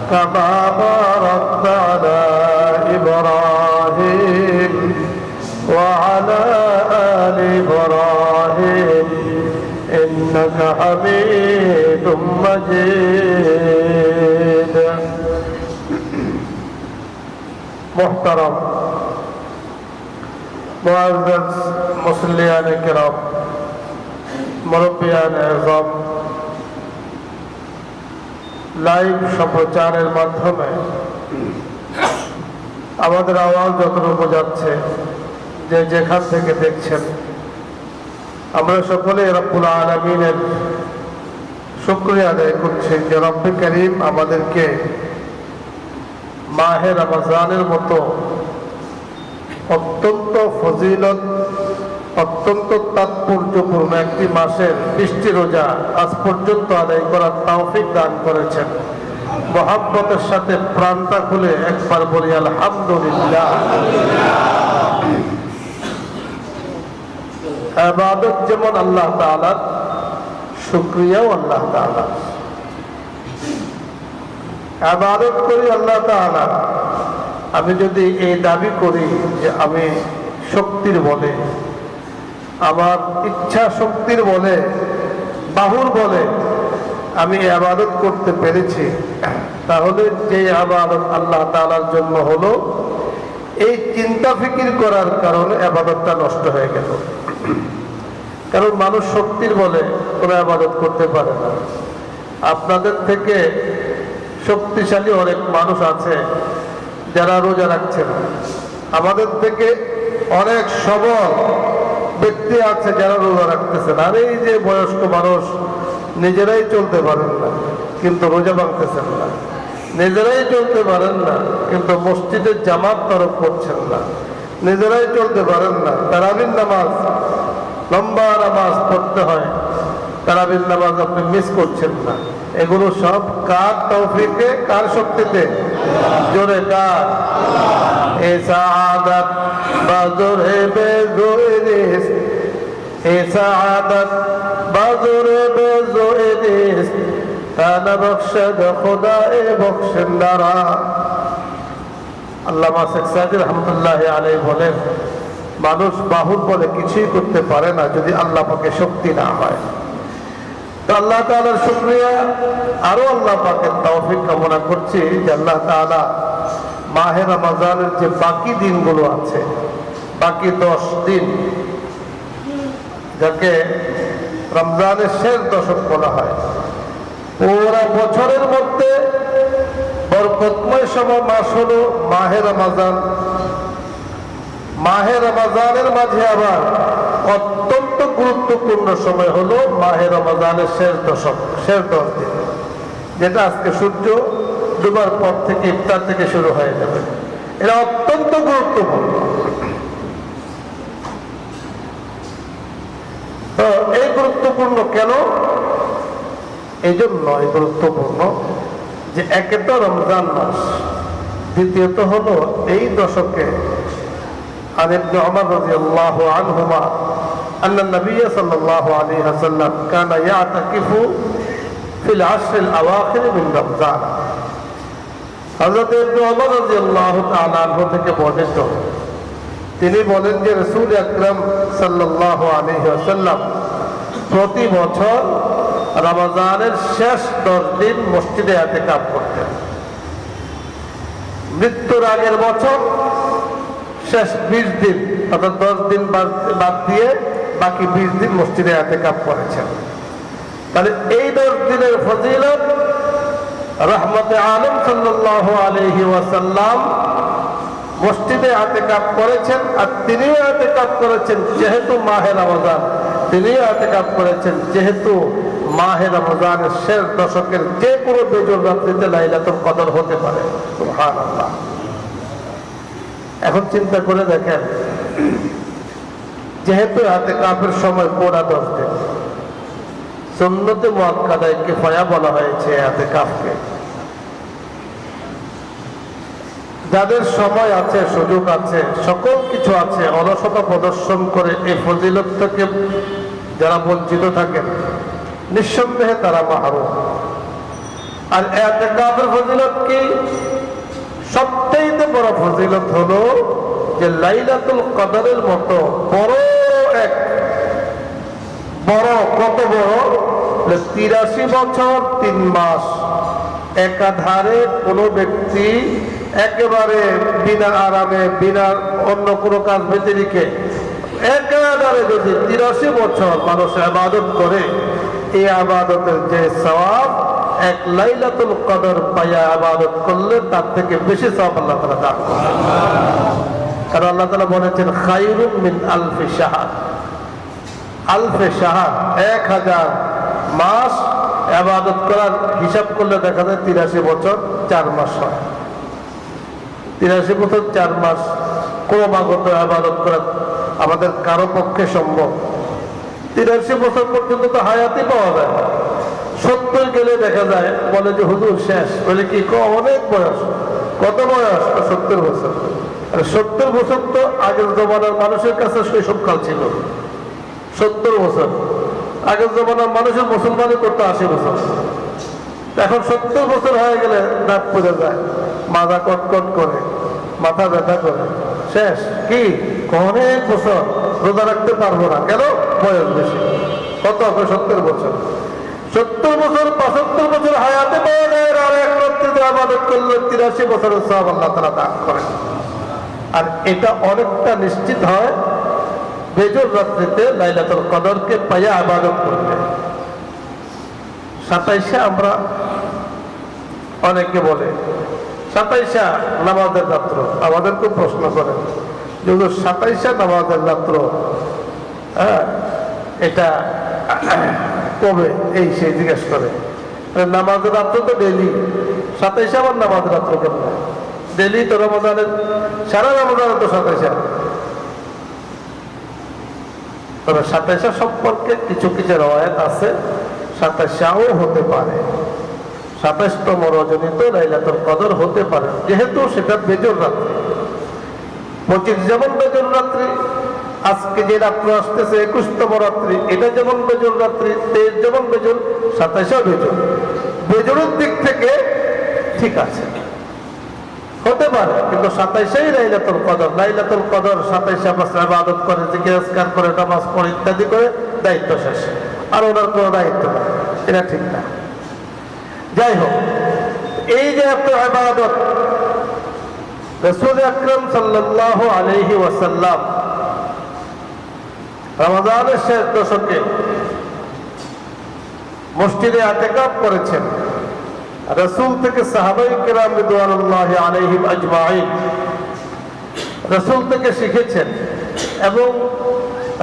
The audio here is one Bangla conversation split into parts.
كما باركت على إبراهيم وعلى آل إبراهيم إنك حميد مجيد. محترم معزز মুসল্লিয়ান কিরাম, মুরব্বিয়ান আযম, লাইভ সম্প্রচারের মাধ্যমে আমাদের আওয়াজ যতটুকু যাচ্ছে, যে যেখান থেকে দেখছেন, আমরা সকলে রব্বুল আলামিনের শুকরিয়া আদায় করছি যে রব্বে করিম আমাদেরকে মাহে রমজানের মতো অত্যন্ত ফজিলত, অত্যন্ত তাৎপর্যপূর্ণ একটি মাসের 20টি রোজা আজ পর্যন্ত আদায় করার তৌফিক দান করেছেন। মহব্বতের সাথে প্রাণটা খুলে একবার বলি আলহামদুলিল্লাহ। ইবাদত যেমন আল্লাহ তাআলার, শুকরিয়াও আল্লাহ তাআলার। ইবাদত করি আল্লাহ তাআলার। আমি যদি এই দাবি করি যে আমি শক্তির বলে, আমার ইচ্ছা শক্তির বলে, বাহুর বলে আমি ইবাদত করতে পেরেছি, তাহলে যে ইবাদত আল্লাহ তাআলার জন্য হলো, এই চিন্তা ফিকির করার কারণে ইবাদতটা নষ্ট হয়ে গেল। কারণ মানুষ শক্তির বলে কোনো ইবাদত করতে পারে না। আপনাদের থেকে শক্তিশালী অনেক মানুষ আছে যারা রোজা রাখছে না। আমাদের থেকে অনেক সবল ব্যক্তি আছে যারা রোজা রাখতেছে না। আর এই যে বয়স্ক মানুষ নিজেরাই চলতে পারেন না কিন্তু রোজা ভাঙতেছেন না, নিজেরাই চলতে পারেন না কিন্তু মসজিদে জামাত তরফ করছেন না, নিজেরাই চলতে পারেন না, তারাবির নামাজ, লম্বা নামাজ পড়তে হয়, তারাবির নামাজ আপনি মিস করছেন না। এগুলো সব কার তৌফিকে, কার শক্তিতে? জোরে কার? এ সাআদাত বাজরে বেজোরিস, এ সাআদাত বাজরে বেজোরিস, তানা বখশদ খোদায়ে বখশন্দারা। আল্লামা শেখ সাদি রহমতুল্লাহ আলাইহি বলেন, মানুষ বাহুর বলে কিছুই করতে পারে না যদি আল্লাহ পাকে শক্তি না হয়। তো আল্লাহ তাআলার শুকরিয়া, আরো আল্লাহ পাকের তৌফিক কামনা করছি যে আল্লাহ তাআলা মাহে রমজানের যে বাকি দিনগুলো আছে, বাকি 10 দিন, যাকে রমজানের শেষ দশক বলা হয়, পুরো বছরের মধ্যে বরকতময় সময় মাস হলো মাহে রমজান। মাহে রমজানের মাঝে আবার অত্যন্ত গুরুত্বপূর্ণ সময় হলো মাহে রমজানের শেষ দশক, শেষ 10 দিন, যেটা আজকে সূর্য ডুবার পর থেকে ইফতার থেকে শুরু হয়ে যাবে। এটা অত্যন্ত গুরুত্বপূর্ণ। তো এই গুরুত্বপূর্ণ কেন? এই জন্য এই গুরুত্বপূর্ণ যে একে তো রমজান মাস, দ্বিতীয়ত হলো এই দশকে عن ابن عمر رضي الله عنهما أن النبي صلى الله عليه وسلم كان يعتكف في العشر الأواخر من رمضان। হযরত ইবনে ওমর রাদিয়াল্লাহু তাআলা আনহু থেকে বর্ণিত, তিনি বলেন যে রাসূল আকরাম সাল্লাল্লাহু আলাইহি ওয়াসাল্লাম প্রতি বছর রমজানের শেষ 10 দিন মসজিদে ইতিকাফ করতেন। মৃত্যুর আগের বছর শেষ 20 দিন, অর্থাৎ 10 দিন বাদ দিয়ে বাকি 20 দিন মসজিদে ইতিকাফ করেছেন। তাহলে এই 10 দিনের ফজিলত রহমতে আলম সাল্লাল্লাহু আলাইহি ওয়াসাল্লাম মসজিদে ইতিকাফ করেছেন। আর তিনিও ইতিকাফ করেছেন যেহেতু মাহে রমজান, তিনিও ইতিকাফ করেছেন যেহেতু মাহে রমজানের শেষ দশকের যে কোনো বেজোড় রাত্রিতে লাইলাতুল কদর হতে পারে। সুবহানাল্লাহ। এখন চিন্তা করে দেখেন, যেহেতু ইতিকাফের সময় পুরা 10 দিন, সুন্নতে মুআক্কাদায়ে কিফায়া বলা হয়েছে ইতিকাফকে। যাদের সময় আছে, সুযোগ আছে, সকল কিছু আছে, অলসতা প্রদর্শন করে এই ফজিলত থেকে যারা বঞ্চিত থাকেন, নিঃসন্দেহে তারা মাহরুম। আর ইতিকাফের ফজিলত কি? সবচেয়ে বড় ফজিলত হলো যে লাইলাতুল কদরের মতো বড় এক বড়, কত বড়? 83 বছর 3 মাস একাধারে কোনো ব্যক্তি একেবারে বিনা আরামে, বিনা অন্য কোনো কাজ বেঁচে রেখে একেবারে যদি 83 বছর মানুষ ইবাদত করে, এই ইবাদতের যে সওয়াব এক লাইলাতুল কদর পায়া ইবাদত করলে তার থেকে বেশি সওয়াব আল্লাহ তাআলা দান করেন। কারণ আল্লাহ তাআলা বলেছেন খায়রুম মিন আলফি শাহর, আলফে শাহর 1000 মাস ইবাদত করার হিসাব করলে দেখা যায় 83 বছর 4 মাস হয়। 83 বছর 4 মাস ক্রমাগত ইবাদত করা আমাদের কারো পক্ষে সম্ভব? 83 বছর পর্যন্ত তো হায়াতই পাওয়া যায়। 70 গেলে দেখা যায় বলে যে হুজুর শেষ। বলে কি অনেক বয়স? কত বয়স? 70 বছর। আর 70 বছর তো আগের জমানার মানুষের কাছে শৈশবকাল ছিল। 70 বছর আগের জমানার মানুষের মুসলমানি করতে 80 বছর। এখন 70 বছর হয়ে গেলে দাঁত পড়ে যায়, মাথা কটকট করে, মাথা ব্যথা করে, শেষ। কি অনেক বছর রোজা রাখতে পারবো না, কেন? বয়স বেশি। কত? 70 বছর। 70 বছর 75 বছর হায়াতে পাওয়া যায়, আর এক রাত্রিতে ইবাদত করলে 83 বছরের সওয়াব আল্লাহ তাআলা দান করেন। আর এটা অনেকটা নিশ্চিত হয় বেজর রাত্রিতে লাইলাতুল কদরকে পাইয়া ইবাদত করলে। 27 আমরা অনেকে বলে 27 নামাজের রাত্র, আমাদের খুব প্রশ্ন করেন যে 27 নামাজের রাত্র, হ্যাঁ এটা কবে? এই সে জিজ্ঞেস করে। নামাজের রাত্র তো ডেলি, 27 আবার নামাজের রাত্র কেমন? ডেলি তো রমজানের, সারা রমজানে তো 27। তবে 27 সম্পর্কে কিছু কিছু রওয়ায়াত আছে, 27ও হতে পারে, 27তম রজনীতে লাইলাতুল কদর হতে পারে, যেহেতু সেটা বেজর রাত্রি। 25 যেমন বেজর রাত্রি, আজকে যে রাত্র আসতেছে 21তম রাত্রি, এটা যেমন বেজর রাত্রি, 23 যেমন বেজর, 27ও বেজর। বেজরের দিক থেকে ঠিক আছে, হতে পারে, কিন্তু 27ই লাইলাতুল কদর। লাইলাতুল কদর 27 মাস ইবাদত করে, জিকির-আজকার করে, নামাজ পড়ে, ইত্যাদি করে দায়িত্ব শেষ, আর ওনার কোনো দায়িত্ব নেই, এটা ঠিক না। যাই হোক, এই যে এত ইবাদত রাসূল আকরাম সাল্লাল্লাহু আলাইহি ওয়াসাল্লাম রমজানের শেষ দশকে মসজিদে ইতিকাফ করেছেন। রাসূল থেকে সাহাবায়ে কেরাম রিদওয়ানুল্লাহি আলাইহিম আজমাইন রাসূল থেকে শিখেছেন, এবং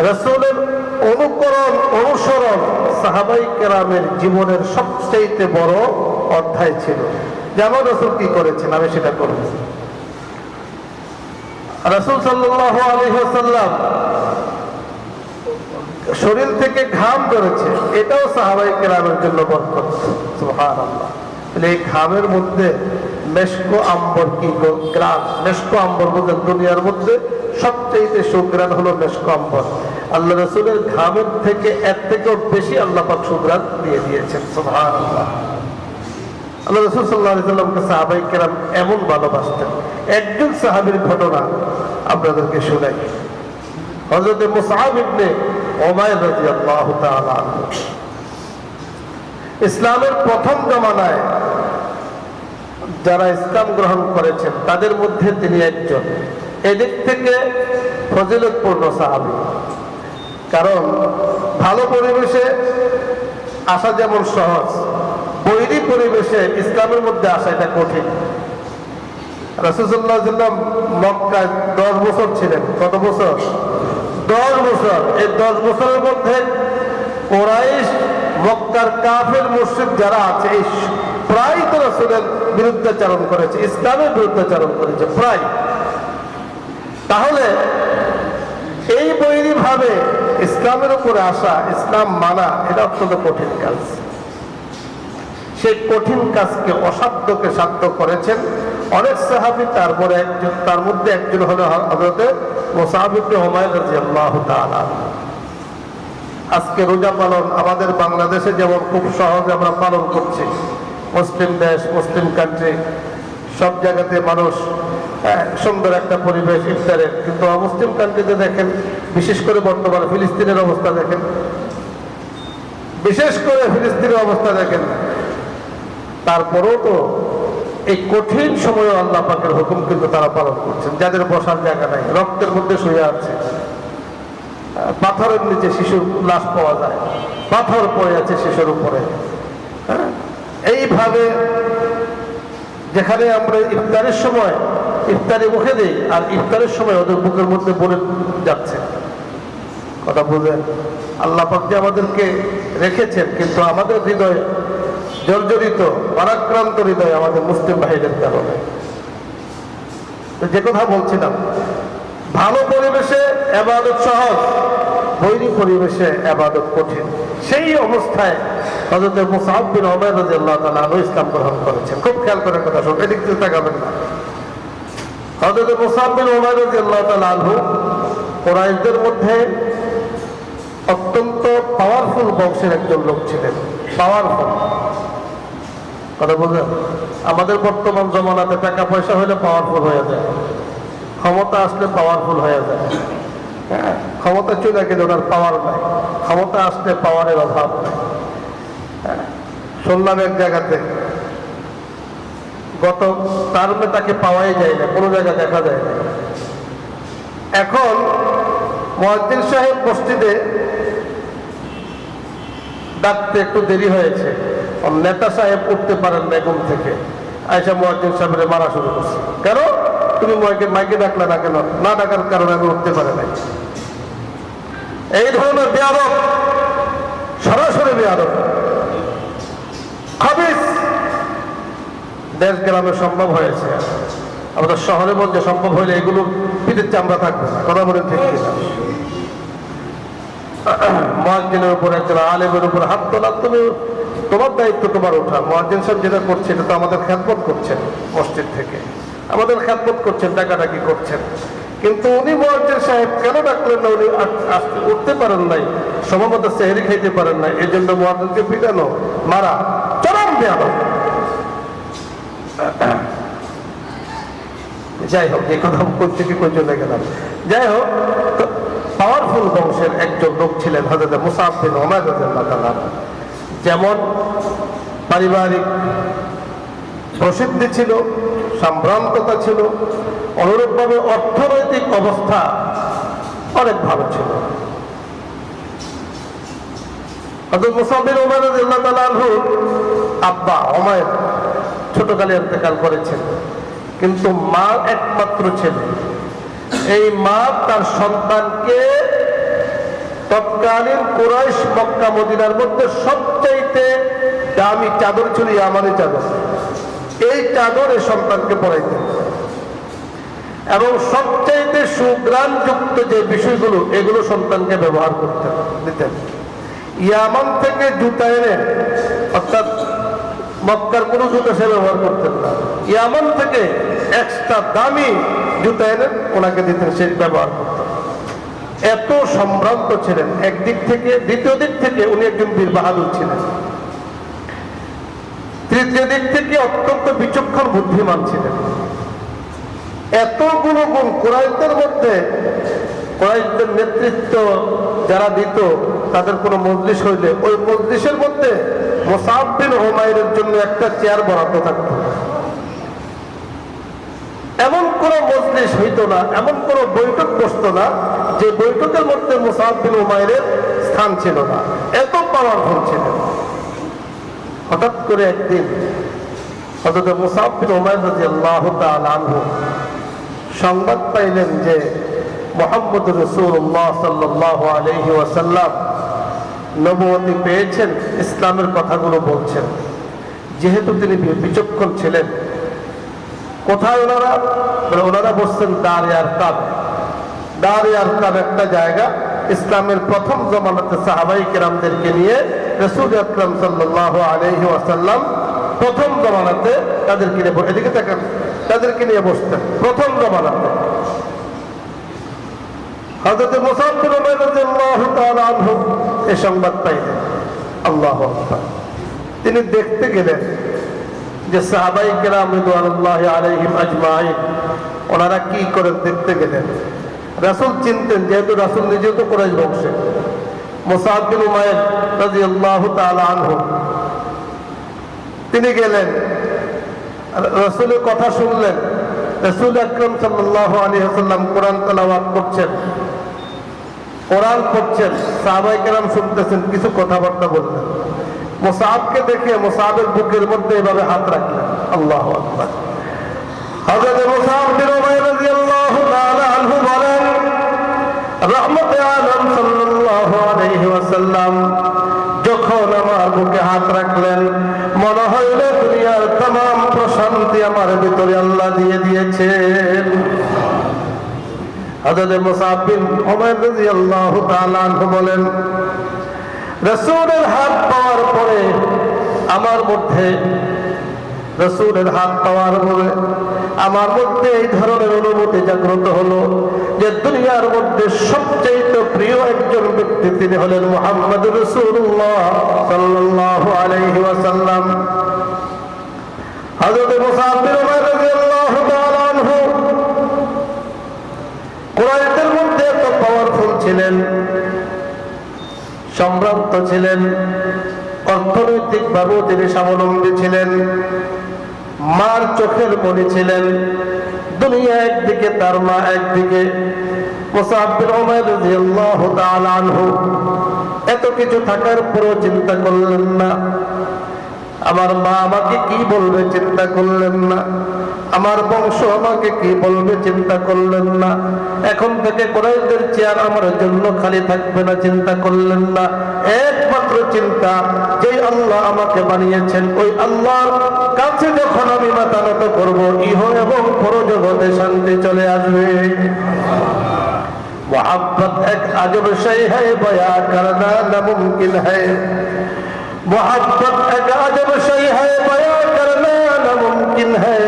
রাসূলের অনুসরণ সাহাবায়ে কেরামের জীবনের সবচেয়ে বড় অধ্যায় ছিল। যেমন রাসূল কি করেছেন আমি সেটা করব। রাসূল সাল্লাল্লাহু আলাইহি ওয়াসাল্লাম শরীর থেকে ঘাম ধরেছে, এটাও সাহাবায়ে কেরামের জন্য বরকত। সুবহানাল্লাহ। এই ঘামের মধ্যে মেশকো আম্বর কি গ্রাম, মেশকো আম্বর বলতে দুনিয়ার মধ্যে সবচেয়ে সুগ্রাণ হলো মেশকো আম্বর। আল্লাহ রাসূলের ঘামের থেকে এর থেকেও বেশি আল্লাহ পাক সুগ্রাণ দিয়ে দিয়েছেন। সুবহানাল্লাহ। আল্লাহ রাসূল সাল্লাল্লাহু আলাইহি ওয়াসাল্লামকে সাহাবায়ে কেরাম এমন ভালোবাসতেন। একজন সাহাবীর ঘটনা আপনাদেরকে শোনাই। হযরত মুসআব ইবনে উমাইর রাদিয়াল্লাহু তাআলা আনহু ইসলামের প্রথম জমানায় যারা ইসলাম গ্রহণ করেছেন তাদের মধ্যে তিনি একজন। এদিক থেকে ফজিলতপূর্ণ সাহাবী, কারণ ভালো পরিবেশে আসা যেমন সহজ, বৈরী পরিবেশে ইসলামের মধ্যে আসা এটা কঠিন। রাসূল সাল্লাল্লাহু আলাইহি ওয়াসাল্লাম মক্কায় 10 বছর ছিলেন। কত বছর? 10 বছর। এই 10 বছরের মধ্যে কুরাইশ, মক্কার কাফের মুশরিক যারা আছে, এই প্রায় তো রাসূলের বিরুদ্ধাচরণ করেছে, ইসলামের বিরুদ্ধাচরণ করেছে প্রায়। তাহলে এই বৈরী ভাবে ইসলামের উপরে আসা, ইসলাম মানা, এটা অত্যন্ত কঠিন কাজ। সেই কঠিন কাজকে অসাধ্যকে সাধ্য করেছেন অনেক সাহাবী। তারপরে একজন, তার মধ্যে একজন হলো হযরত মুসআব ইবনে উমাইর রাদিয়াল্লাহু তাআলা। আজকে রোজা পালন আমাদের বাংলাদেশে যেমন খুব সহজে আমরা পালন করছি, মুসলিম দেশ, মুসলিম কান্ট্রি, সব জায়গাতে মানুষ সুন্দর একটা পরিবেশ ইফতারের, কিন্তু অমুসলিম কান্ট্রিতে দেখেন, বিশেষ করে বর্তমানে ফিলিস্তিনের অবস্থা দেখেন, বিশেষ করে ফিলিস্তিনের অবস্থা দেখেন। তারপরেও তো এই কঠিন সময়ে আল্লাহ পাকের হুকুম কিন্তু তারা পালন করছেন। যাদের বসার জায়গা নাই, রক্তের মধ্যে শুয়ে আছে, পাথরের নিচে শিশুর লাশ পাওয়া যায়, পাথর পড়ে আছে শিশুর উপরে। এইভাবে যেখানে আমরা ইফতারের সময় ইফতারে মুখে দিই, আর ইফতারের সময় ওদের বুকের মধ্যে পড়ে যাচ্ছে। কথা বুঝেন? আল্লাহ পাক যে আমাদেরকে রেখেছেন, কিন্তু আমাদের হৃদয় জর্জরিত, পরাক্রান্ত হৃদয় আমাদের মুসলিম ভাইদের কারণে। তো যে কথা বলছিলাম, ভালো পরিবেশে ইবাদত সহজ, বৈরী পরিবেশে ইবাদত কঠিন। সেই অবস্থায় হযরত মুসআব বিন উমাইর রাদিয়াল্লাহু তাআলা আনহু ইসলাম গ্রহণ করেছেন। খুব খেয়াল করে কথা শুনুন, এদিক থেকে তাকাবেন না। হযরত মুসআব বিন উমাইর রাদিয়াল্লাহু তাআলা আনহু কুরাইশদের মধ্যে অত্যন্ত পাওয়ারফুল বংশের একজন লোক ছিলেন। পাওয়ারফুল, কথা বুঝলেন? আমাদের বর্তমান জমানাতে টাকা পয়সা হলে পাওয়ারফুল হয়ে যায়, ক্ষমতা আসলে পাওয়ারফুল হয়ে যায়। হ্যাঁ, ক্ষমতা চলে গেলে ওনার পাওয়ার নাই, ক্ষমতা আসলে পাওয়ারের অভাব নাই। শুনলাম এক জায়গাতে গত টার্মে তাকে পাওয়াই যায় না, কোনো জায়গায় দেখা যায় না। এখন মুয়াজ্জিন সাহেব মসজিদে ডাকতে একটু দেরি হয়েছে, নেতা সাহেব উঠতে পারেন না ঘুম থেকে, আয়সা মুয়াজ্জিন সাহেবের মারা শুরু করছে। কেন তুমি মাইকে ডাকলে না কেন? না ডাকার কারণে আমি উঠতে পারি নাই। এই ধরনের বেয়াদব, সরাসরি বেয়াদব, খাবিস দেশ গ্রামে সম্ভব হয়েছে। আমাদের শহরের মধ্যে সম্ভব হইলে এগুলো পিঠের চামড়া থাকবে না। কথা বলেন ঠিক কিনা? মুয়াজ্জিনের উপর, একজন আলেমের উপর হাত তোলা, তুমি তোমার দায়িত্ব, তোমার ওঠা। মুয়াজ্জিন সাহেব যেটা করছে এটা তো আমাদের খেদমত করছেন, মসজিদ থেকে আমাদের খেদমত করছেন, ডাকাডাকি করছেন, কিন্তু উনি মুয়াজ্জিন সাহেব কেন ডাকলেন না? উনি উঠতে পারেন নাই, সময়মতো সেহরি খাইতে পারেন নাই, এই জন্য মুয়াজ্জিনকে পিটানো, মারা, চরম বেয়াদব। যাই হোক, এই কথা থেকে কই চলে গেলাম। যাই হোক, পাওয়ারফুল বংশের একজন লোক ছিলেন হযরত মুসআব বিন উমাইর রাদিয়াল্লাহু তাআলা। যেমন পারিবারিক প্রসিদ্ধি ছিল, সম্ভ্রান্ততা ছিল, অনুরূপভাবে অর্থনৈতিক অবস্থা অনেক ভালো ছিল। হযরত মুসআব বিন উমাইর রাদিয়াল্লাহু তাআলা আনহু আব্বা উমাইর ছোটকালে ইন্তেকাল করেছেন, কিন্তু মা একমাত্র ছেলে। এই মা তার সন্তানকে তৎকালীন কুরাইশ মক্কা মদিনার মধ্যে সবচাইতে দামি চাদর ছিল ইয়ামানি চাদর, এই চাদর এই সন্তানকে পরাইতেন, এবং সবচাইতে সুগ্রাণযুক্ত যে বিষয়গুলো এগুলো সন্তানকে ব্যবহার করতেন, দিতেন। ইয়ামান থেকে জুতা এনে, অর্থাৎ মক্কার কোনো জুতা সে ব্যবহার করতেন না, ইয়ামান থেকে এক্সট্রা দামি জুতা এনে ওনাকে দিতেন, সে ব্যবহার করতেন। এত সম্ভ্রান্ত ছিলেন একদিক থেকে, দ্বিতীয় দিক থেকে উনি একজন বীর বাহাদুর ছিলেন, তৃতীয় দিক থেকে অত্যন্ত বিচক্ষণ বুদ্ধিমান ছিলেন। এতগুলো গুণ কুরাইশদের মধ্যে, কুরাইশদের নেতৃত্ব যারা দিত, তাদের কোনো মজলিস হইলে ওই মজলিসের মধ্যে মুসআব বিন উমাইরের জন্য একটা চেয়ার বরাদ্দ থাকত। এমন কোনো মজলিস হইতো না, এমন কোনো বৈঠক বসতো না যে বৈঠকের মধ্যে মুসআব বিন উমাইরের স্থান ছিল না, এত পাওয়ারফুল ছিলেন। হঠাৎ করে একদিন হযরত মুসআব বিন উমাইর রাদিয়াল্লাহু তাআলা আনহু সংবাদ পাইলেন যে মুহাম্মদ রাসূলুল্লাহ সাল্লাল্লাহু আলাইহি ওয়াসাল্লাম নবুয়তি পেয়েছেন, ইসলামের কথাগুলো বলছেন। যেহেতু তিনি বিচক্ষণ ছিলেন, কোথায় ওনারা? ওনারা বসছেন দারে আরকাম। দারে আরকাম একটা জায়গা, ইসলামের প্রথম জমানাতে সাহাবাই কেরামদেরকে নিয়ে রাসূল আকরাম সাল্লাল্লাহু আলাইহি ওয়াসাল্লাম প্রথম জমানাতে তাদেরকে নিয়ে, এদিকে তাকান, তাদেরকে নিয়ে বসতেন প্রথম জমানাতে। হযরত মুসআব বিন উমাইর রাদিয়াল্লাহু তাআলা আনহু এই সংবাদ পাইলেন। আল্লাহু আকবার। তিনি দেখতে গেলেন যে সাহাবাই কেরাম রিদওয়ানুল্লাহি আলাইহিম আজমাইন ওনারা কি করে দেখতে গেলেন। রাসূল চিনতেন, যেহেতু রাসূল নিজেও তো কুরাইশ বংশে। মুসআব বিন উমাইর রাদিয়াল্লাহু তাআলা আনহু তিনি গেলেন, রাসূলের কথা শুনলেন। রাসূল আকরাম সাল্লাল্লাহু আলাইহি ওয়াসাল্লাম কোরআন তেলাওয়াত করছেন, কোরআন পড়ছেন, সাহাবায়ে কেরাম শুনতেছেন, কিছু কথাবার্তা বললেন। মুসআবকে দেখে মুসআবের বুকের মধ্যে এভাবে হাত রাখলেন। আল্লাহু আকবার। হযরত মুসআব বিন উমাইর রাদিয়াল্লাহু তাআলা আনহু বলেন, রাহমাতে আলম সাল্লাল্লাহু আলাইহি ওয়াসাল্লাম যখন আমার বুকে হাত রাখলেন, মনে হইল দুনিয়ার तमाम প্রশান্তি আমার ভিতরে আল্লাহ দিয়ে দিয়েছেন। হযরত মুসআব বিন উমাইর রাদিয়াল্লাহু তাআলা আনহু বলেন, রাসূলের হাত পাওয়ার পরে আমার মধ্যে, রাসূলের হাত পাওয়ার পরে আমার মধ্যে এই ধরনের অনুভূতি জাগ্রত হলো যে দুনিয়ার মধ্যে সবচেয়ে প্রিয় একজন ব্যক্তি তিনি হলেন মুহাম্মদুর রাসূলুল্লাহ সাল্লাল্লাহু আলাইহি ওয়াসাল্লাম। হযরত মুসআব বিন উমাইর রাদিয়াল্লাহু তাআলা আনহু কুরাইশদের মধ্যে এত পাওয়ারফুল ছিলেন, সম্ভ্রান্ত ছিলেন, অর্থনৈতিকভাবেও তিনি স্বাবলম্বী ছিলেন, মার চোখের মণি ছিলেন। দুনিয়া একদিকে, তার মা একদিকে। মুসআব বিন উমাইর রাদিয়াল্লাহু তাআলা আনহু এত কিছু থাকার পরেও চিন্তা করলেন না, আমার মা আমাকে কি বলবে চিন্তা করলেন না, আমার বংশ আমাকে কি বলবে চিন্তা করলেন না, এখন থেকে কুরাইশদের চেয়ার আমার জন্য খালি থাকবে না চিন্তা করলেন না। একমাত্র চিন্তা, যে আল্লাহ আমাকে বানিয়েছেন ওই আল্লাহর কাছে যখন আমি মাথা নত করব, ইহ এবং পরজগতে শান্তি চলে আসবে। मोहब्बत एक अजब शय है बयां करना नामुमकिन है, मोहब्बत एक अजब शय है बयां करना नामुमकिन है,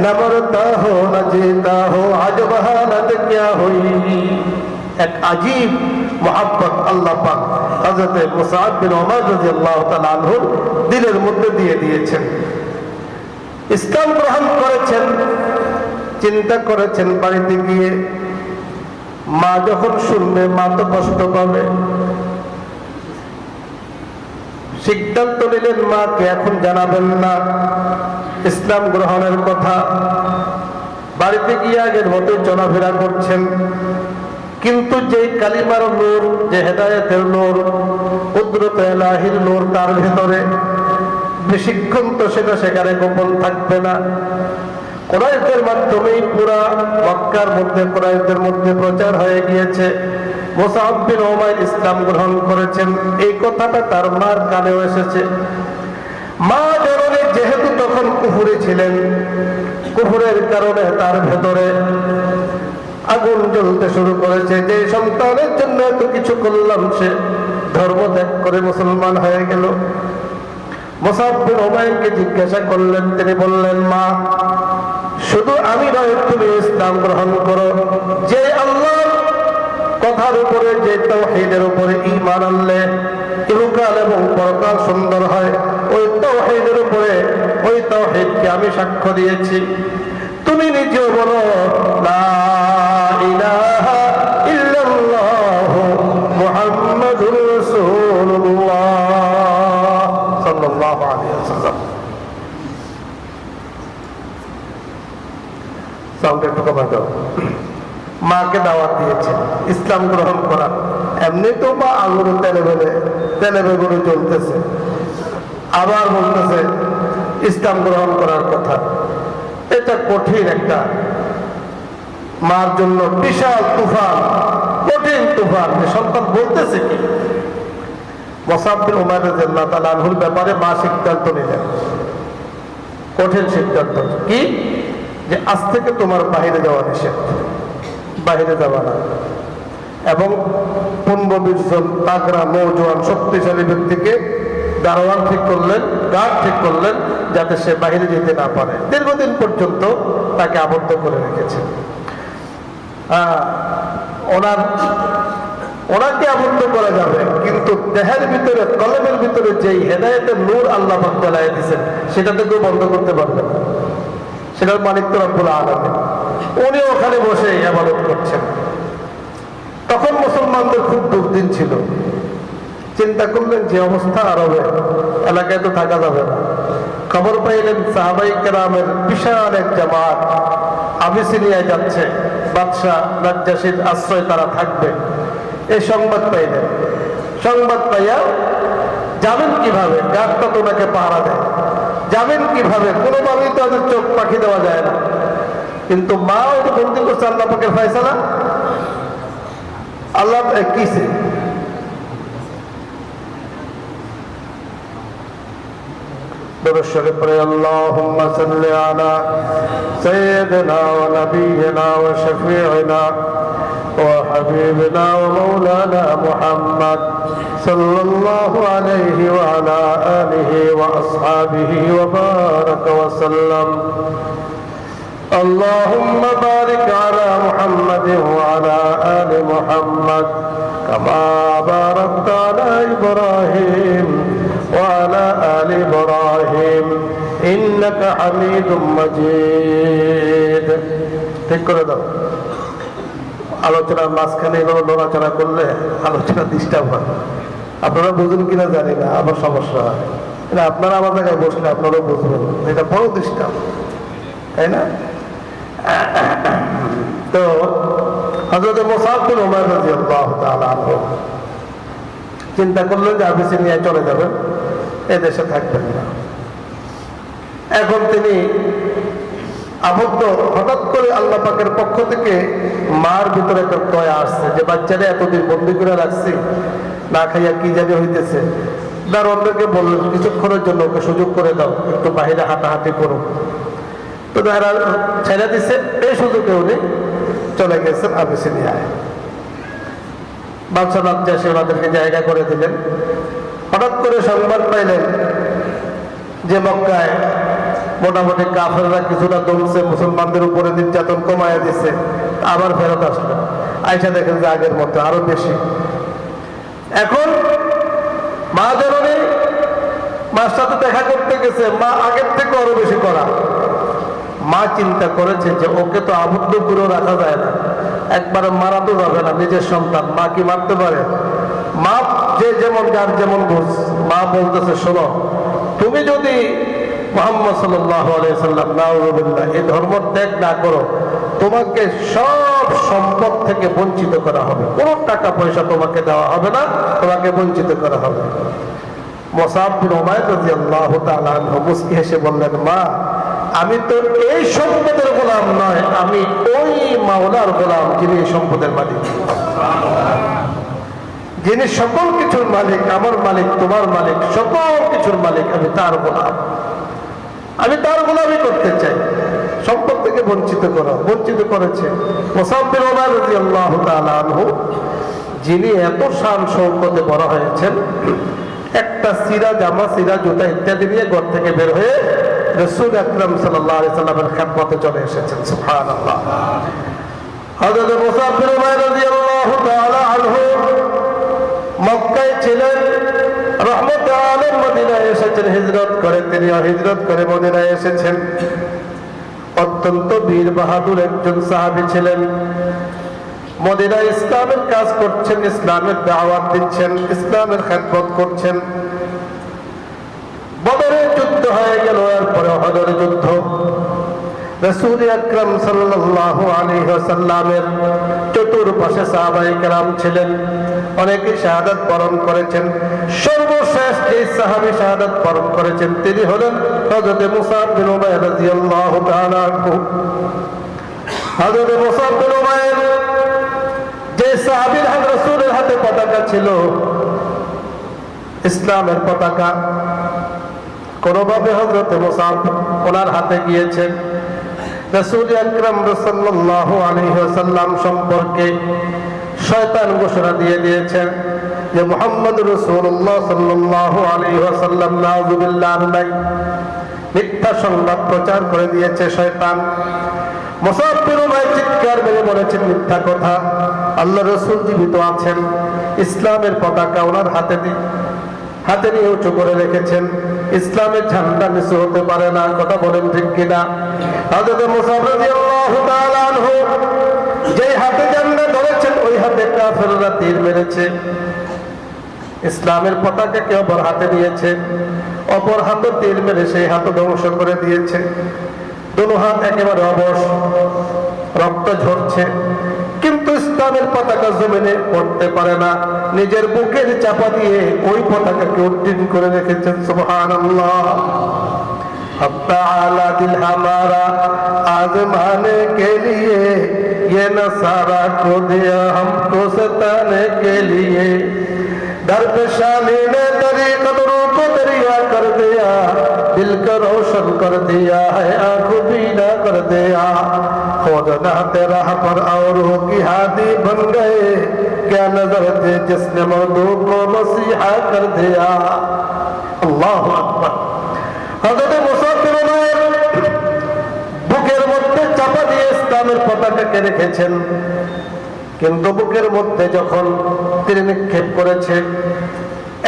न मरता हो न जीता हो अजब हालत क्या हुई। एक अजीब मोहब्बत अल्लाह पाक हजरत मुसअब बिन उमर রাদিয়াল্লাহু তাআলা আনহুর দিলের মধ্যে দিয়ে দিয়েছেন। ইসলাম গ্রহণ করেছেন, চিন্তা করেছেন বাড়িতে গিয়ে মা যখন শুনবে মা তো কষ্ট পাবে। সিদ্ধান্ত নিলেন মাকে এখন জানাবেন না ইসলাম গ্রহণের কথা। বাড়িতে গিয়ে আগের মতো চলাফেরা করছেন, কিন্তু যে কালিমার নূর, যে হেদায়েতের নূর, কুদরত ইলাহির নূর তার ভিতরে, বেশিক্ষণ তো সেটা সেখানে গোপন থাকবে না। কুরাইশদের মাধ্যমেই পুরা মক্কার মধ্যে, কুরাইশদের মধ্যে প্রচার হয়ে গিয়েছে। মুসআব বিন উমাইর ইসলাম গ্রহণ করেছেন, এই কথাটা তার মার কানেও এসেছে। মা জননী যেহেতু তখন কুফুরি ছিলেন, কুফুরের কারণে তার ভেতরে আগুন জ্বলতে শুরু করেছে। যে সন্তানের জন্য এত কিছু করলাম সে ধর্ম ত্যাগ করে মুসলমান হয়ে গেল। মুসআব বিন উমাইরকে জিজ্ঞাসা করলেন, তিনি বললেন, মা শুধু আমি নয়, তুমি ইসলাম গ্রহণ করো। যে আল্লাহর কথার উপরে, যে তাওহীদের উপরে ঈমান আনলে ইহকাল এবং পরকাল সুন্দর হয়, ওই তাওহীদের উপরে, ওই তাওহীদকে আমি সাক্ষ্য দিয়েছি। তুমি নিজেও বলো লা ইলাহা ইল্লাল্লাহ মুহাম্মাদুর রাসূলুল্লাহ সাল্লাল্লাহু আলাইহি ওয়াসাল্লাম। মাকে দাওয়াত দিয়েছে ইসলাম গ্রহণ করা। এমনি তো মা আঙুরে তেলে বেগুনে চলতেছে, আবার বলতেছে ইসলাম গ্রহণ করার কথা। এটা কঠিন একটা, মার জন্য বিশাল তুফান, কঠিন তুফান। সন্তান বলতেছে কি? মুসআব বিন উমাইর রাদিয়াল্লাহু তাআলা আনহুর ব্যাপারে মা সিদ্ধান্ত নিলেন, কঠিন সিদ্ধান্ত। কি? যে আজ থেকে তোমার বাহিরে যাওয়া নিষেধ, বাহিরে যাওয়া না। এবং 15-20 জন তাগড়া নৌজওয়ান শক্তিশালী ব্যক্তিকে দারোয়ান ঠিক করলেন, গার্ড ঠিক করলেন, যাতে সে বাহিরে যেতে না পারে। দীর্ঘদিন পর্যন্ত তাকে আবদ্ধ করে রেখেছে। ওনার ওনাকে আবদ্ধ করা যাবে, কিন্তু দেহের ভিতরে কলমের ভিতরে যেই হেদায়েতের নূর আল্লাহ পাক জ্বালায় দিয়েছেন সেটাতে কেউ বন্ধ করতে পারবে না। সেটার মালিক তো রব্বুল আলামিন। উনি ওখানে বসে ইবাদত করছেন। তখন মুসলমানদের খুব দুর্দিন ছিল। চিন্তা করলেন যে অবস্থা আরবে, এলাকায় তো থাকা যাবে না। খবর পাইলেন সাহাবাই কেরামের বিশাল এক জামাত আবিসিনিয়ায় যাচ্ছে, বাদশাহ নাজ্জাশীর আশ্রয় তারা থাকবে। এই সংবাদ পাইলেন। সংবাদ পাইয়া যাবেন কিভাবে? গাছটা তো ওনাকে পাহারা দেয়, যাবেন কিভাবে? কোনোভাবেই তো তাদের চোখ পাখি দেওয়া যায় না। কিন্তু মা তো বন্দি করছে আল্লাহ পাকের ফয়সালা। আল্লাহ কিসে برشد پر اللهم صل على سيدنا ونبينا وشفيعنا وحبيبنا ومولانا محمد صلى الله عليه وعلى آله وأصحابه وبارك وسلم اللهم بارك على محمد وعلى آل محمد كما باركت على إبراهيم وعلى آل إبراهيم إنك حميد مجيد। ঠিক করে দাও। আলোচনার মাঝখানে এভাবে নড়াচড়া করলে আলোচনা ডিস্টার্ব হয়। আপনারা বুঝুন কিনা জানি না, আবার সমস্যা হয়। আপনারা আমার জায়গায় বসলে আপনারাও বুঝবেন, এটা বড় ডিস্টার্ব, তাই না? তো হযরত মুসআব বিন উমাইর রাদিয়াল্লাহু তাআলা আনহু চিন্তা করলেন যে আবিসিনিয়ায় চলে যাবেন, এদেশে থাকবেন না। এখন তিনি আবদ্ধ। হঠাৎ করে আল্লাহ পাকের পক্ষ থেকে মার ভিতরে একটা দয়া আসছে যে বাচ্চারা এতদিন বন্দি করে রাখছি, না খাইয়া কি জানি হইতেছে। দারোয়ানদেরকে বললেন কিছুক্ষণের জন্য ওকে সুযোগ করে দাও, একটু বাহিরে হাঁটাহাঁটি করুন। তো তারা ছেড়ে দিচ্ছে। এই সুযোগে উনি চলে গেছেন আবিসিনিয়ায়। বাদশাহ নাজ্জাশী ওনাদেরকে জায়গা করে দিলেন। হঠাৎ করে সংবাদ পাইলেন যে মক্কায় মোটামুটি কাফেররা কিছুটা দমছে, মুসলমানদের উপরে নির্যাতন কমাইয়া দিচ্ছে। আবার ফেরত আসলো, আইসা দেখেন যে আগের মতো আরো বেশি। এখন মা জননী মার সাথে দেখা করতে গেছে, মা আগের থেকে আরো বেশি করা। মা চিন্তা করেছে যে ওকে তো আবদ্ধ করে রাখা যায় না, একবারে মারা তো যাবে না, নিজের সন্তান, মা কি মারতে পারে? মা যে যেমন যার যেমন বুঝ, মা বলতেছে শোনো, তুমি যদি মুহাম্মদ সাল্লাল্লাহু আলাইহি সাল্লাম নাউযুবিল্লাহ এই ধর্ম ত্যাগ না করো, তোমাকে সব সম্পদ থেকে বঞ্চিত করা হবে, কোনো টাকা পয়সা তোমাকে দেওয়া হবে না, তোমাকে বঞ্চিত করা হবে। মুসআব বিন উমাইর রাদিয়াল্লাহু তাআলা আনহু মুস্কি হেসে বললেন, মা আমি তো এই সম্পদের গোলাম নয়, আমি ওই মাওলার গোলাম যিনি এই সম্পদের মালিক, যিনি সকল কিছুর মালিক, আমার মালিক, তোমার মালিক, সকল কিছুর মালিক। আমি তার গোলাম, আমি তার গোলামি করতে চাই। সম্পদ থেকে বঞ্চিত করেছে মুসআব বিন উমাইর রাদিয়াল্লাহু তাআলা আনহু, যিনি এত শান শৌকতে বড় হয়েছেন। একটা সিরা জামা, সিরা জুতা ইত্যাদি নিয়ে ঘর থেকে বের হয়ে রাসূল আকরাম সাল্লাল্লাহু আলাইহি সাল্লামের খেদমতে চলে এসেছেন। সুবহানাল্লাহ। হযরত মুসআব বিন উমাইর রাদিয়াল্লাহু তাআলা আনহু মক্কায় ছিলেন, রহমতে আলম মদিনায় এসেছেন হিজরত করে। তিনিও হিজরত করে মদিনায় এসেছেন। অত্যন্ত বীর বাহাদুর একজন সাহাবী ছিলেন। মদিনায় ইসলামের কাজ করছেন, ইসলামের দাওয়াত দিচ্ছেন, ইসলামের খেদমত করছেন। বদরের যুদ্ধ হয়ে গেল, এরপরে উহুদের যুদ্ধ। রাসূল আকরাম সাল্লাল্লাহু আলাইহি ওয়াসাল্লামের চতুর্পাশে সাহাবায়ে কেরাম ছিলেন, অনেকে শাহাদাত বরণ করেছেন। সর্বশেষ এই সাহাবী শাহাদাত বরণ করেছেন, তিনি হলেন হযরত মুসআব বিন উমাইর রাদিয়াল্লাহু তাআলা আনহু। হযরত মুসআব বিন উমাইর যে সাহাবীর হাতে রাসূলের হাতে পতাকা ছিল, ইসলামের পতাকা, কোনোভাবে হযরত মুসআব ওনার হাতে গিয়েছেন। রাসূল আকরাম সাল্লাল্লাহু আলাইহি ওয়াসাল্লাম সম্পর্কে শয়তান ঘোষণা দিয়ে দিয়েছেন যে মুহাম্মদুর রাসূলুল্লাহ সাল্লাল্লাহু আলাইহি ওয়াসাল্লাম নাউযুবিল্লাহ নাই। মিথ্যা সংবাদ প্রচার করে দিয়েছে শয়তান। মুসআব বিন উমাইর চিৎকার মেরে বলেছেন, মিথ্যা কথা, আল্লাহ রাসূল জীবিত আছেন। ইসলামের পতাকা ওনার হাতে নিয়ে উঁচু করে রেখেছেন। ইসলামের ঝান্ডা নিচু হতে পারে না, কথা বলেন ঠিক কিনা? হযরত মুসআব রাদিয়াল্লাহু তাআলা আনহু যেই হাতে ঝান্ডা ধরেছেন ওই হাতে কাফেররা তীর মেরেছে। ইসলামের পতাকাকে অপর হাতে নিয়েছে, অপর হাতে তীর মেরে সেই হাত ধ্বংস করে দিয়েছে। দুনো হাত একেবারে অবশ, রক্ত ঝরছে, কিন্তু ইসলামের পতাকা জমিনে পড়তে পারে না। নিজের বুকের চাপা দিয়ে ওই পতাকাকে উড্ডীন করে রেখেছেন। সুবহানাল্লাহ। अल्लाह दिल हमारा आजमाने के लिए, ये नसारा को दिया हमको सताने के लिए। दरपेशानी ने तरीक़तों को दरिया कर दिया, दिल को रोशन कर दिया है, आँखों बीना कर दिया। खुद ना तेरा पर औरों की हादी बन गए, क्या नजर थे जिसने मखलूक को मसीहा कर दिया। अल्लाह अकबर। हज़रत मुसअब बिन उमैर বুকের মধ্যে চাপা দিয়ে ইসলামের পতাকাকে রেখেছেন, কিন্তু বুকের মধ্যে যখন তীর নিক্ষেপ করেছে,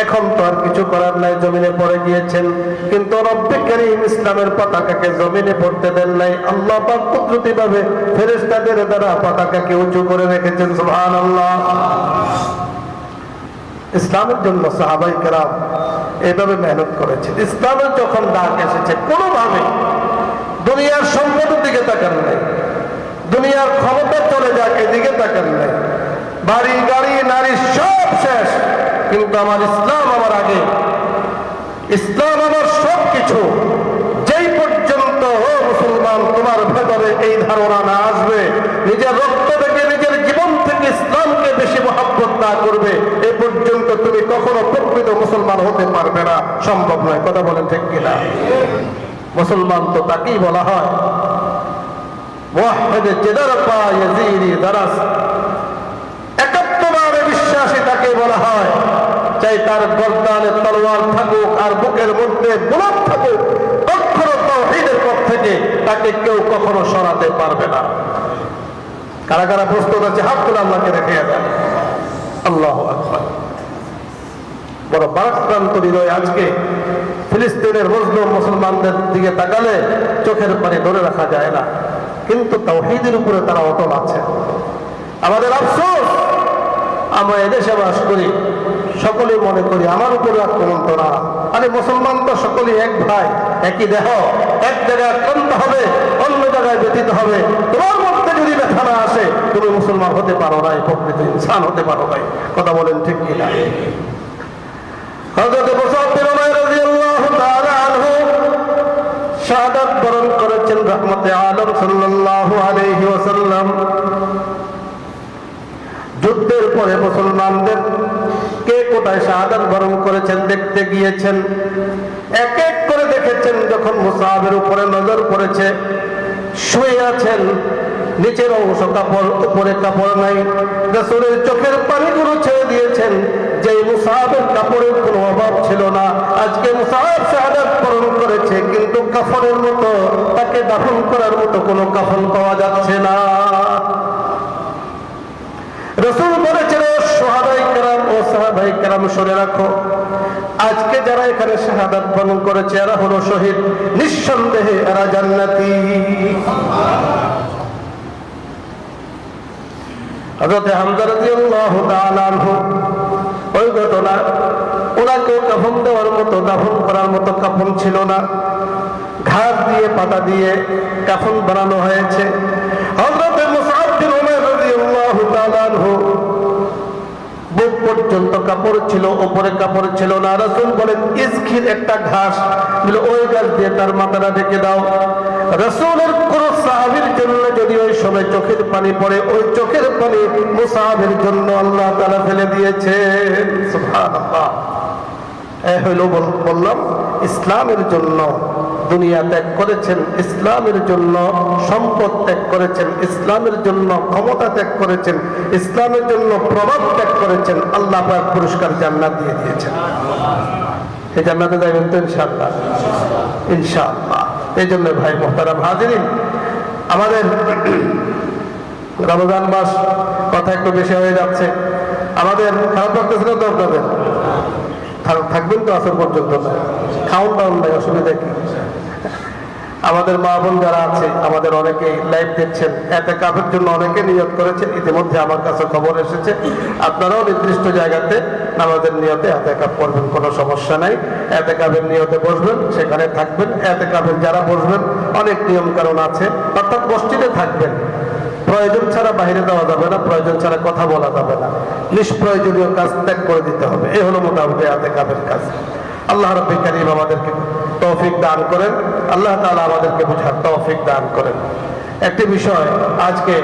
এখন তো আর কিছু করার নাই, জমিনে পড়ে গিয়েছেন। কিন্তু রব্বে কারীম ইসলামের পতাকাকে জমিনে পড়তে দেন নাই। আল্লাহ পাক কুদরতিভাবে ফেরেশতাদের দ্বারা পতাকাকে উঁচু করে রেখেছেন। সুবহানাল্লাহ। ইসলামের জন্য সাহাবায়ে কেরাম এইভাবে মেহনত করেছেন। ইসলামের যখন ডাক এসেছে, কোনোভাবে দুনিয়ার সম্পদের দিকে তাকান নাই, দুনিয়ার ক্ষমতা চলে যাক এদিকে তাকান নাই, বাড়ি গাড়ি নারী সব শেষ, কিন্তু আমার ইসলাম আমার আগে, ইসলাম আমার সব কিছু। যেই পর্যন্ত ও মুসলমান তোমার ভেতরে এই ধারণা না আসবে, নিজের রক্ত থেকে নিজের জীবন থেকে ইসলামকে বেশি মহব্বত না করবে, এই পর্যন্ত তুমি কখনো প্রকৃত মুসলমান হতে পারবে না, সম্ভব নয়। কথা বলেন ঠিক কিনা? মুসলমান তো তাকেই বলা হয় মুওয়াহ্হিদ জিদার পা ইয়াজিরি দারাস, একাত্মবাদে বিশ্বাসী তাকে বলা হয়, চাই তার গর্দানে তলোয়ার থাকুক আর বুকের মধ্যে বুলেট থাকুক, অক্ষর তাওহীদের পথ থেকে তাকে কেউ কখনো সরাতে পারবে না। কারা কারা প্রস্তুত আছে? হাত তুলে আল্লাহকে রেখে দেন। আল্লাহু আকবার। বড় বারাক্রান্ত হৃদয় আজকে ফিলিস্তিনের মজলুম মুসলমানদের দিকে তাকালে চোখের পানি ধরে রাখা যায় না, কিন্তু তাওহীদের উপরে তারা অটল আছে। আমাদের আফসোস, আমরা এদেশে বাস করি, সকলেই মনে করি আমার উপরে আক্রমণ তো না। আরে মুসলমান তো সকলেই এক ভাই, একই দেহ, এক জায়গায় আক্রান্ত হবে, অন্য জায়গায় ব্যথিত হবে। তোমার মধ্যে যদি ব্যথা না আসে, তুমি মুসলমান হতে পারো নাই, প্রকৃত ইনসান হতে পারো নাই। কথা বলেন ঠিক কিনা? হযরত মুসআব বিন উমাইর রাদিয়াল্লাহু তাআলা আনহু শাহাদাত বরণ করেছেন রাহমাতে আলম সাল্লাল্লাহু আলাইহি ওয়াসাল্লাম। যুদ্ধের পরে মুসলমানদের কে কোথায় শাহাদাত বরণ করেছেন দেখতে গিয়েছেন, এক এক করে দেখেছেন। যখন মুসআবের উপরে নজর পড়েছে, শুয়ে আছেন, নিচের অংশ কাপড়, উপরে কাপড় নাই। রাসূলের চোখের পানিগুলো ছেড়ে দিয়েছেন। যেই মুসআবের কাপড়ের কোনো অভাব ছিল না, আজকে মুসআব শাহাদাত বরণ করেছে, কিন্তু কাফনের মতো, তাকে দাফন করার মতো কোনো কাফন পাওয়া যাচ্ছে না। রাসূল বলেছেন, ও সুহাদায়ে কেরাম, ও সাহাবায়ে কেরাম, শুনে রাখো, আজকে যারা এখানে শাহাদাত বরণ করেছে এরা হলো শহীদ, নিঃসন্দেহে এরা জান্নাতি। হযরত হামজা রাদিয়াল্লাহু তাআলা আনহু, ওই ঘটনা, ওনাকে কাফন দেওয়ার মতো, দাফন করার মতো কাফন ছিল না, ঘাস দিয়ে পাতা দিয়ে কাফন বানানো হয়েছে। হযরত মুসআব বিন উমাইর রাদিয়াল্লাহু তাআলা আনহু বুক পর্যন্ত কাপড় ছিল, উপরে কাপড় ছিল না। রাসূল বলেন, ইসখির একটা ঘাস দিল, ওই ঘাস দিয়ে তার মাথাটা ঢেকে দাও। রাসূলের কোন সাহাবীর জন্য যদি ওই সময় চোখের পানি পড়ে, ওই চোখের পানি মুসআবের জন্য আল্লাহ তাআলা ফেলে দিয়েছে। সুবহানাল্লাহ। হলো বললাম, ইসলামের জন্য দুনিয়া ত্যাগ করেছেন, ইসলামের জন্য সম্পদ ত্যাগ করেছেন, ইসলামের জন্য ক্ষমতা ত্যাগ করেছেন, ইসলামের জন্য প্রভাব ত্যাগ করেছেন। আল্লাহ পাক পুরস্কার জান্নাত দিয়ে দিয়েছেন। এই জান্নাতে যাবেন তো ইনশাআল্লাহ? ইনশাআল্লাহ। এই জন্য ভাই মুহতারাম হাজিরিন, আমাদের রমজান মাস কথা একটু বেশি হয়ে যাচ্ছে। আমাদের খারাপ লাগতেছে না তো আপনাদের? থাকবেন তো আসর পর্যন্ত? না খাউন দাউন নাই, অসুবিধা কি? আমাদের মা বোন যারা আছে, আমাদের অনেকেই লাইভ দেখছেন, এতেকাফের জন্য অনেকে নিয়ত করেছেন। ইতিমধ্যে আমার কাছে খবর এসেছে, আপনারাও নির্দিষ্ট জায়গাতে নামাজের নিয়তে এতেকাফ করবেন, কোনো সমস্যা নাই। এতেকাফের নিয়তে বসবেন, সেখানে থাকবেন। এতেকাফের যারা বসবেন, অনেক নিয়ম কানুন আছে, অর্থাৎ মসজিদে থাকবেন। প্রয়োজন ছাড়া বাইরে দেওয়া যাবে না, প্রয়োজন ছাড়া কথা বলা যাবে না, নিষ্প্রয়োজনীয় কাজ ত্যাগ করে দিতে হবে। এই হলো মোটামুটি এতেকাফের কাজ। আল্লাহ রাব্বুল কারীম আমাদেরকে তৌফিক দান করেন, আল্লাহ তাআলা আমাদেরকে বুঝার তৌফিক দান করেন। একটি বিষয়, আজকে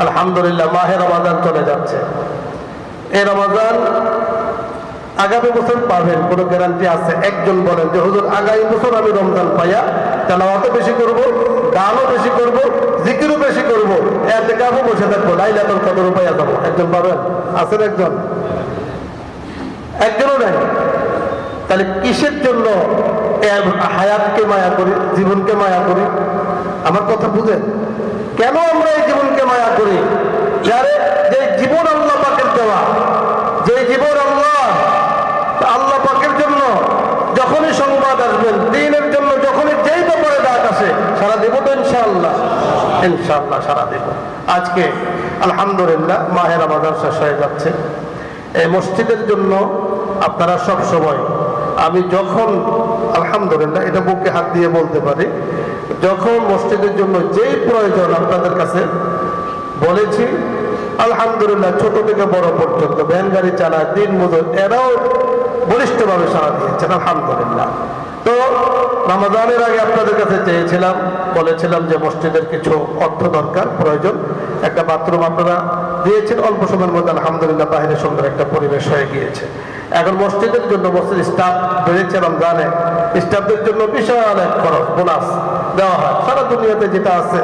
আলহামদুলিল্লাহ মাহে রমাদান চলে যাচ্ছে। এই রমাদান আগামী বছর পাবেন, কোনো গ্যারান্টি আছে? একজন বলেন যে হুজুর আগামী বছর আমি রমজান পাইয়া তেলাওয়াতও বেশি করব, গানও বেশি করব, জিকিরও বেশি করব, এতেকাফও বসে থাকবো, লাইলাতুল কদর পাইয়া যাবো। একজন পাবেন? আছেন একজন? একজনও নেই। তাহলে কিসের জন্য হায়াতকে মায়া করি, জীবনকে মায়া করি? আমার কথা বুঝেন, কেন আমরা এই জীবনকে মায়া করি? যারে যে জীবন আল্লাহ পাকের দেওয়া, যে জীবন আল্লাহ পাকের জন্য যখনই সংবাদ আসবেন, দিনের জন্য যখনই যেই ব্যাপারে ডাক আসে, সারা দেব তো ইনশাআল্লাহ। ইনশাআল্লাহ সারা দেব। আজকে আলহামদুলিল্লাহ মাহে রমাদান শেষ হয়ে যাচ্ছে। এই মসজিদের জন্য আপনারা সব সময়, আমি যখন আলহামদুলিল্লাহ এটা বুকে হাত দিয়ে বলতে পারি, যখন মসজিদের জন্য যেই প্রয়োজন আপনাদের কাছে বলেছি, আলহামদুলিল্লাহ ছোট থেকে বড় পর্যন্ত, ভ্যান গাড়ি চালায়, দিন মজুর, এরাও বলিষ্ঠভাবে সাড়া দিয়েছেন আলহামদুলিল্লাহ। তো রমাদানের আগে আপনাদের কাছে চেয়েছিলাম, বলেছিলাম যে মসজিদের কিছু অর্থ দরকার, প্রয়োজন। একটা বাথরুম আপনারা দিয়েছেন অল্প সময়ের মধ্যে, আলহামদুলিল্লাহ বাইরে সুন্দর একটা পরিবেশ হয়ে গিয়েছে। এখন মসজিদের জন্য, মসজিদ স্টাফ বেড়েছে রমজানে, স্টাফদের জন্য বিশাল এক খরচ, বোনাস দেওয়া হয়। সারা দুনিয়াতে যেটা আছে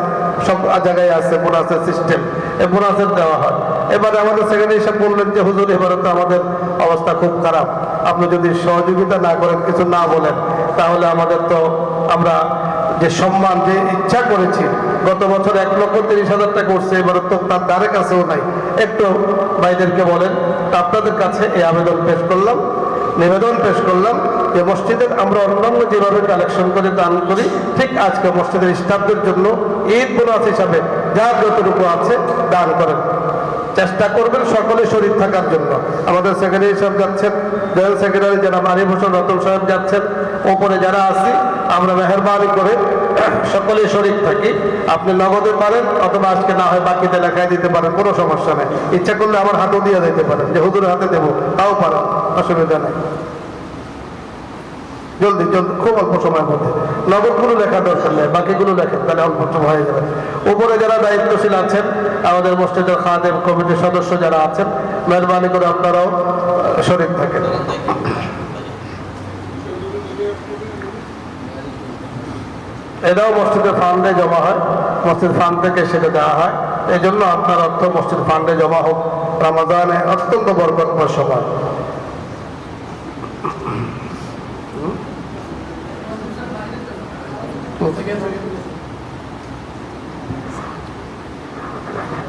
সব জায়গায় আছে বোনাসের সিস্টেম, এই বোনাসের দেওয়া হয়। এবারে আমাদের সেখানে এসে বললেন যে হুজুর এবারে তো আমাদের অবস্থা খুব খারাপ, আপনি যদি সহযোগিতা না করেন, কিছু না বলেন, তাহলে আমাদের তো, আমরা যে সম্মান, যে ইচ্ছা করেছি, গত বছর 1,30,000 টাকা করছে, এবারে তো তার দ্বারে কাছেও নাই। একটু ভাইদেরকে বলেন। আপনাদের কাছে এই আবেদন পেশ করলাম, নিবেদন পেশ করলাম যে মসজিদের আমরা অন্যান্য যেভাবে কালেকশন করে দান করি, ঠিক আজকে মসজিদের স্টাফদের জন্য ঈদ বোনাস হিসাবে যার যতটুকু আছে দান করেন। চেষ্টা করবেন সকলে শরীর থাকার জন্য। আমাদের সেক্রেটারি সাহেব যাচ্ছেন, জয়েন্ট সেক্রেটারি যারা মারিফ হোসেন রতন সাহেব যাচ্ছেন, ওপরে যারা আছি, আমরা মেহরবানি করে সকলে শরীর থাকি। আপনি নগদে পারেন, অথবা আজকে না হয় বাকিতে লেখায় দিতে পারেন, কোনো সমস্যা নেই। ইচ্ছা করলে আমার হাতও দিয়ে দিতে পারেন, যে হুজুরের হাতে দেবো, তাও পারেন, অসুবিধা নেই। জলদি জলদি, খুব অল্প সময়ের মধ্যে। নগদগুলো লেখা দরকার নেই, বাকিগুলো লেখেন, তাহলে অল্প সময় হয়ে যাবে। উপরে যারা দায়িত্বশীল আছেন, আমাদের মসজিদের খাদেম কমিটির সদস্য যারা আছেন, মেহরবানি করে আপনারাও শরীর থাকেন। এটাও মসজিদের ফান্ডে জমা হয়, মসজিদ ফান্ড থেকে সেটা দেওয়া হয়। এই জন্য আপনার অর্থ মসজিদ ফান্ডে জমা হোক। রমাদানে অত্যন্ত বরকতময় সময়।